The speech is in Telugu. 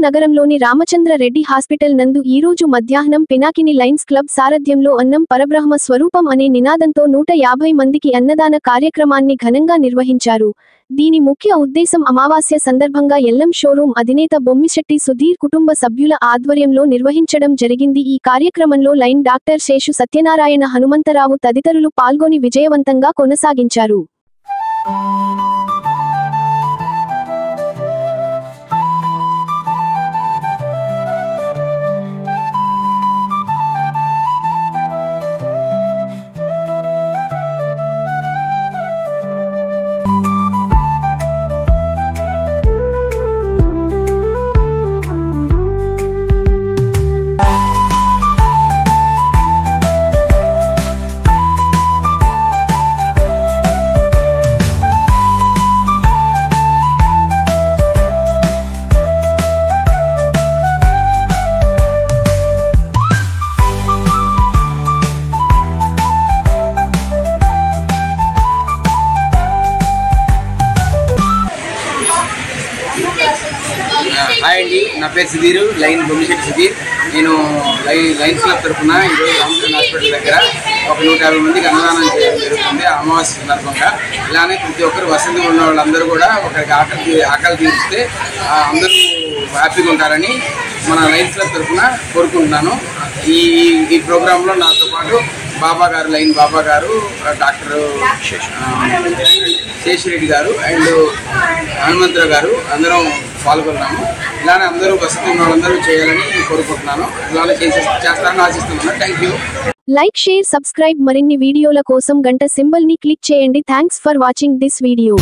నగరంలోని రామచంద్ర రెడ్డి హాస్పిటల్ నందు ఈరోజు మధ్యాహ్నం పినాకిని లయన్స్ క్లబ్ సారథ్యంలో అన్నం పరబ్రహ్మ స్వరూపం అనే నినాదంతో 150 మందికి అన్నదాన కార్యక్రమాన్ని ఘనంగా నిర్వహించారు. దీని ముఖ్య ఉద్దేశం అమావాస్య సందర్భంగా ఎల్లం షోరూం అధినేత బొమ్మిశెట్టి సుధీర్ కుటుంబ సభ్యుల ఆధ్వర్యంలో నిర్వహించడం జరిగింది. ఈ కార్యక్రమంలో లైన్ డాక్టర్ శేషు సత్యనారాయణ, హనుమంతరావు తదితరులు పాల్గొని విజయవంతంగా కొనసాగించారు. హాయ్ అండి, నా పేరు సుధీర్, లైన్ బొమ్మిశెట్టి సుధీర్. నేను లైన్స్ క్లబ్ తరఫున ఈరోజు రామచంద్ర హాస్పిటల్ దగ్గర ఒక 150 మందికి అన్నదానం చేయడం జరుగుతుంది అమావాస్య సందర్భంగా. ఇలానే ప్రతి ఒక్కరు వసతిగా ఉన్న వాళ్ళందరూ కూడా ఒకరికి ఆకలి తీరిస్తే అందరూ హ్యాపీగా ఉంటారని మన లైన్స్ క్లబ్ తరఫున కోరుకుంటున్నాను. ఈ ప్రోగ్రాంలో నాతో పాటు బాబా గారు, లైన్ బాబా గారు, డాక్టర్ శేషిరెడ్డి గారు అండ్ హనుమంతరావు గారు అందరం పాల్గొన్నాము. ఇలానే అందరూ వసతి ఉన్న వాళ్ళందరూ చేయాలని కోరుకుంటున్నాను. ఇలానే చేస్తారని ఆశిస్తున్నాను. Thank you. Like, share, subscribe. మరిన్ని వీడియోల కోసం గంట సింబల్ ని క్లిక్ చేయండి. Thanks for watching this video.